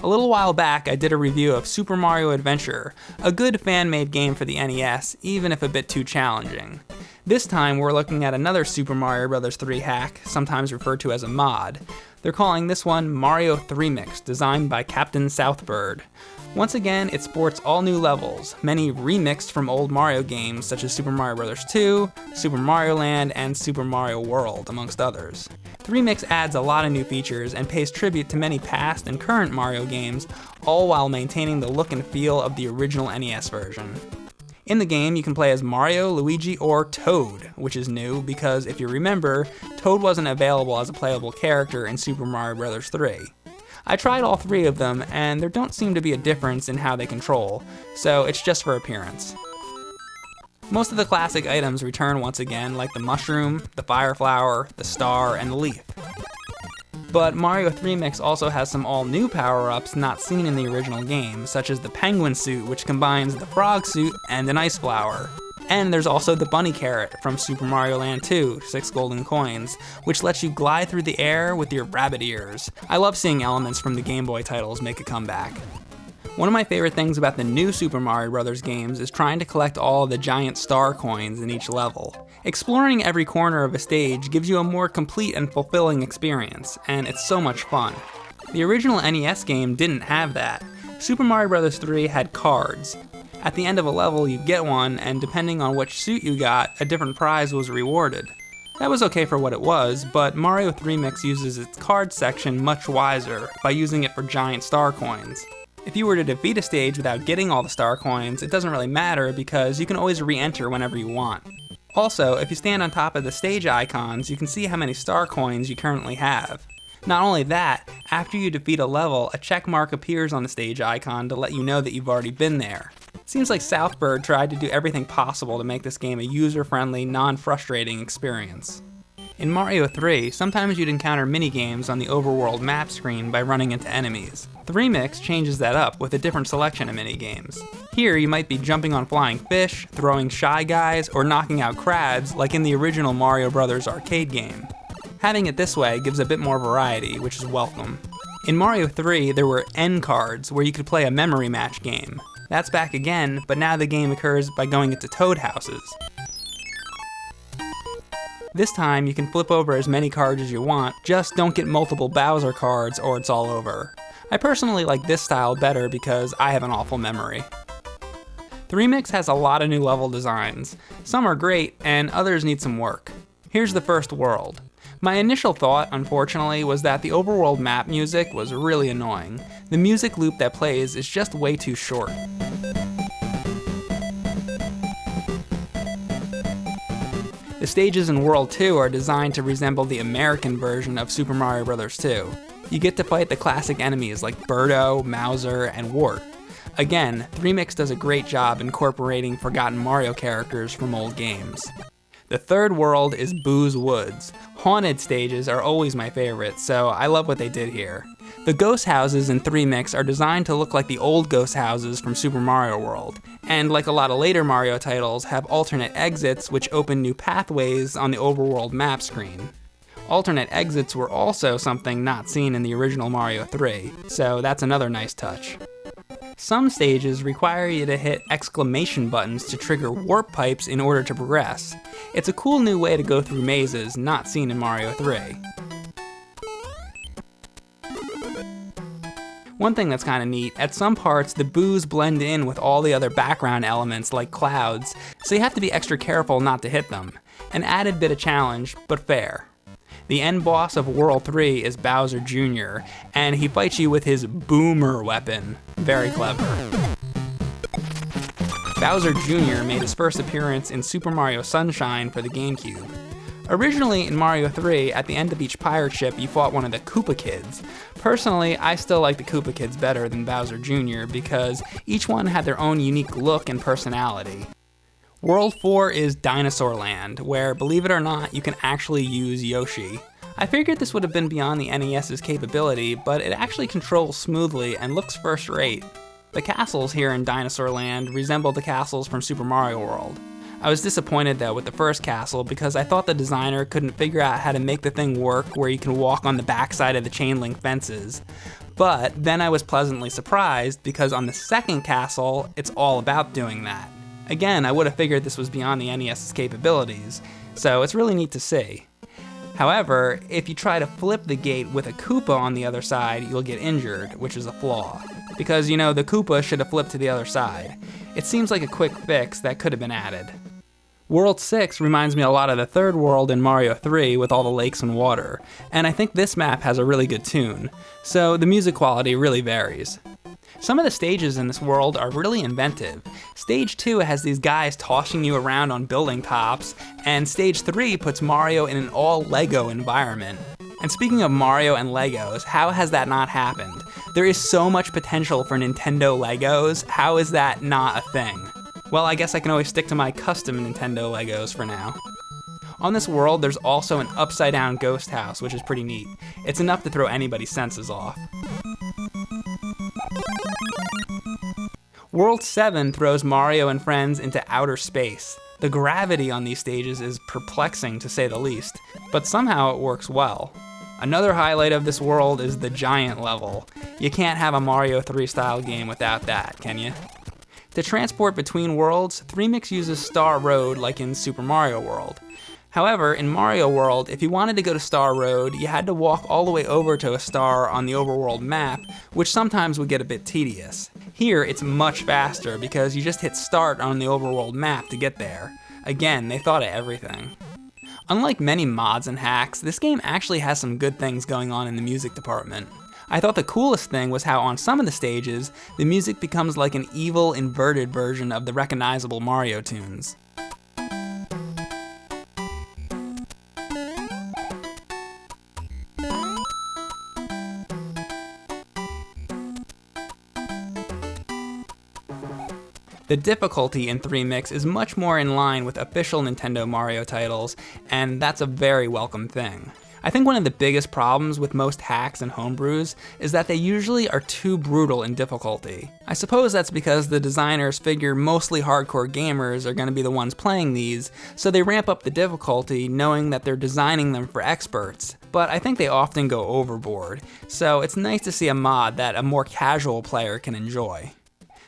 A little while back, I did a review of Super Mario Adventure, a good fan-made game for the NES, even if a bit too challenging. This time, we're looking at another Super Mario Bros. 3 hack, sometimes referred to as a mod. They're calling this one Mario 3 Mix, designed by Captain Southbird. Once again, it sports all new levels, many remixed from old Mario games such as Super Mario Bros. 2, Super Mario Land, and Super Mario World, amongst others. 3 Mix adds a lot of new features and pays tribute to many past and current Mario games, all while maintaining the look and feel of the original NES version. In the game, you can play as Mario, Luigi, or Toad, which is new because if you remember, Toad wasn't available as a playable character in Super Mario Bros. 3. I tried all three of them, and there don't seem to be a difference in how they control, so it's just for appearance. Most of the classic items return once again, like the mushroom, the fire flower, the star, and the leaf. But Mario 3 Mix also has some all-new power-ups not seen in the original game, such as the penguin suit, which combines the frog suit and an ice flower. And there's also the bunny carrot from Super Mario Land 2, 6 golden coins, which lets you glide through the air with your rabbit ears. I love seeing elements from the Game Boy titles make a comeback. One of my favorite things about the new Super Mario Bros. Games is trying to collect all of the giant star coins in each level. Exploring every corner of a stage gives you a more complete and fulfilling experience, and it's so much fun. The original NES game didn't have that. Super Mario Bros. 3 had cards. At the end of a level, you'd get one, and depending on which suit you got, a different prize was rewarded. That was okay for what it was, but Mario 3 Mix uses its card section much wiser by using it for giant star coins. If you were to defeat a stage without getting all the star coins, it doesn't really matter because you can always re-enter whenever you want. Also, if you stand on top of the stage icons, you can see how many star coins you currently have. Not only that, after you defeat a level, a check mark appears on the stage icon to let you know that you've already been there. Seems like Southbird tried to do everything possible to make this game a user-friendly, non-frustrating experience. In Mario 3, sometimes you'd encounter mini-games on the overworld map screen by running into enemies. 3 Mix changes that up with a different selection of mini-games. Here, you might be jumping on flying fish, throwing Shy Guys, or knocking out crabs like in the original Mario Bros. Arcade game. Having it this way gives a bit more variety, which is welcome. In Mario 3, there were N cards where you could play a memory match game. That's back again, but now the game occurs by going into Toad houses. This time, you can flip over as many cards as you want, just don't get multiple Bowser cards or it's all over. I personally like this style better because I have an awful memory. 3 Mix has a lot of new level designs. Some are great, and others need some work. Here's the first world. My initial thought, unfortunately, was that the overworld map music was really annoying. The music loop that plays is just way too short. The stages in World 2 are designed to resemble the American version of Super Mario Bros. 2. You get to fight the classic enemies like Birdo, Mauser, and Wart. Again, 3 Mix does a great job incorporating forgotten Mario characters from old games. The third world is Boo's Woods. Haunted stages are always my favorite, so I love what they did here. The ghost houses in 3 Mix are designed to look like the old ghost houses from Super Mario World, and like a lot of later Mario titles, have alternate exits which open new pathways on the overworld map screen. Alternate exits were also something not seen in the original Mario 3, so that's another nice touch. Some stages require you to hit exclamation buttons to trigger warp pipes in order to progress. It's a cool new way to go through mazes not seen in Mario 3. One thing that's kinda neat, at some parts the boos blend in with all the other background elements like clouds, so you have to be extra careful not to hit them. An added bit of challenge, but fair. The end boss of World 3 is Bowser Jr., and he fights you with his boomer weapon. Very clever. Bowser Jr. made his first appearance in Super Mario Sunshine for the GameCube. Originally in Mario 3, at the end of each pirate ship you fought one of the Koopa Kids. Personally, I still like the Koopa Kids better than Bowser Jr. because each one had their own unique look and personality. World 4 is Dinosaur Land, where, believe it or not, you can actually use Yoshi. I figured this would have been beyond the NES's capability, but it actually controls smoothly and looks first rate. The castles here in Dinosaur Land resemble the castles from Super Mario World. I was disappointed though with the first castle because I thought the designer couldn't figure out how to make the thing work where you can walk on the backside of the chain link fences. But then I was pleasantly surprised because on the second castle, it's all about doing that. Again, I would have figured this was beyond the NES's capabilities, so it's really neat to see. However, if you try to flip the gate with a Koopa on the other side, you'll get injured, which is a flaw. Because, you know, the Koopa should have flipped to the other side. It seems like a quick fix that could have been added. World 6 reminds me a lot of the third world in Mario 3 with all the lakes and water, and I think this map has a really good tune, so the music quality really varies. Some of the stages in this world are really inventive. Stage 2 has these guys tossing you around on building tops, and Stage 3 puts Mario in an all-Lego environment. And speaking of Mario and Legos, how has that not happened? There is so much potential for Nintendo Legos, how is that not a thing? Well, I guess I can always stick to my custom Nintendo Legos for now. On this world, there's also an upside-down ghost house, which is pretty neat. It's enough to throw anybody's senses off. World 7 throws Mario and friends into outer space. The gravity on these stages is perplexing to say the least, but somehow it works well. Another highlight of this world is the giant level. You can't have a Mario 3 style game without that, can you? To transport between worlds, 3Mix uses Star Road like in Super Mario World. However, in Mario World, if you wanted to go to Star Road, you had to walk all the way over to a star on the overworld map, which sometimes would get a bit tedious. Here, it's much faster because you just hit start on the overworld map to get there. Again, they thought of everything. Unlike many mods and hacks, this game actually has some good things going on in the music department. I thought the coolest thing was how on some of the stages, the music becomes like an evil, inverted version of the recognizable Mario tunes. The difficulty in 3Mix is much more in line with official Nintendo Mario titles, and that's a very welcome thing. I think one of the biggest problems with most hacks and homebrews is that they usually are too brutal in difficulty. I suppose that's because the designers figure mostly hardcore gamers are going to be the ones playing these, so they ramp up the difficulty knowing that they're designing them for experts. But I think they often go overboard, so it's nice to see a mod that a more casual player can enjoy.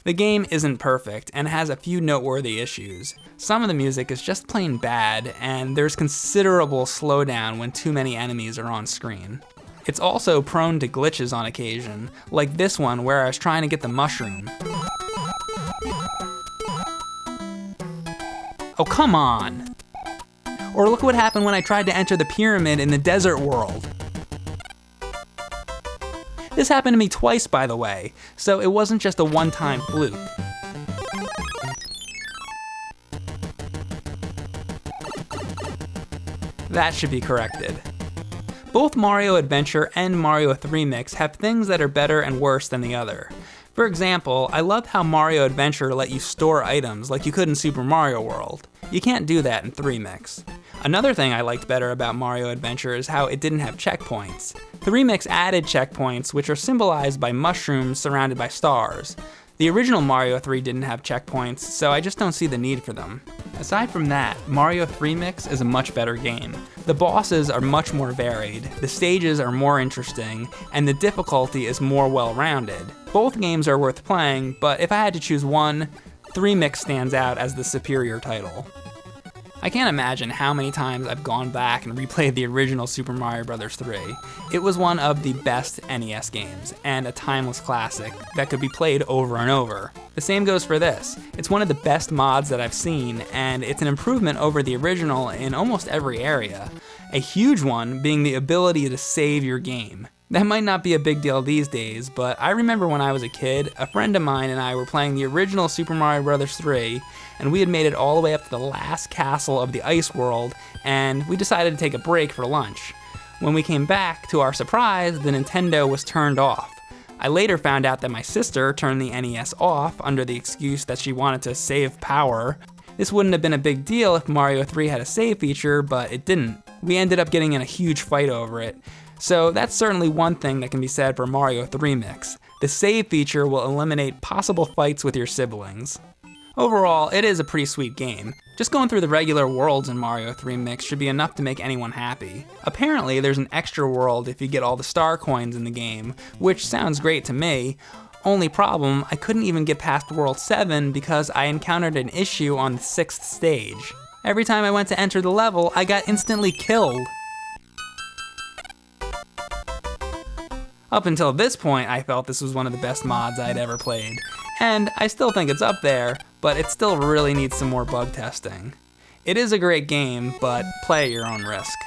The game isn't perfect and has a few noteworthy issues. Some of the music is just plain bad, and there's considerable slowdown when too many enemies are on screen. It's also prone to glitches on occasion, like this one where I was trying to get the mushroom. Oh, come on! Or look what happened when I tried to enter the pyramid in the desert world. This happened to me twice, by the way, so it wasn't just a one-time fluke. That should be corrected. Both Mario Adventure and Mario 3Mix have things that are better and worse than the other. For example, I loved how Mario Adventure let you store items like you could in Super Mario World. You can't do that in 3Mix. Another thing I liked better about Mario Adventure is how it didn't have checkpoints. 3Mix added checkpoints, which are symbolized by mushrooms surrounded by stars. The original Mario 3 didn't have checkpoints, so I just don't see the need for them. Aside from that, Mario 3Mix is a much better game. The bosses are much more varied, the stages are more interesting, and the difficulty is more well-rounded. Both games are worth playing, but if I had to choose one, 3Mix stands out as the superior title. I can't imagine how many times I've gone back and replayed the original Super Mario Bros. 3. It was one of the best NES games, and a timeless classic that could be played over and over. The same goes for this. It's one of the best mods that I've seen, and it's an improvement over the original in almost every area. A huge one being the ability to save your game. That might not be a big deal these days, but I remember when I was a kid, a friend of mine and I were playing the original Super Mario Bros. 3, and we had made it all the way up to the last castle of the ice world, and we decided to take a break for lunch. When we came back, to our surprise, the Nintendo was turned off. I later found out that my sister turned the NES off under the excuse that she wanted to save power. This wouldn't have been a big deal if Mario 3 had a save feature, but it didn't. We ended up getting in a huge fight over it. So that's certainly one thing that can be said for Mario 3Mix. The save feature will eliminate possible fights with your siblings. Overall, it is a pretty sweet game. Just going through the regular worlds in Mario 3 Mix should be enough to make anyone happy. Apparently, there's an extra world if you get all the star coins in the game, which sounds great to me. Only problem, I couldn't even get past World 7 because I encountered an issue on the 6th stage. Every time I went to enter the level, I got instantly killed. Up until this point, I felt this was one of the best mods I'd ever played. And I still think it's up there, but it still really needs some more bug testing. It is a great game, but play at your own risk.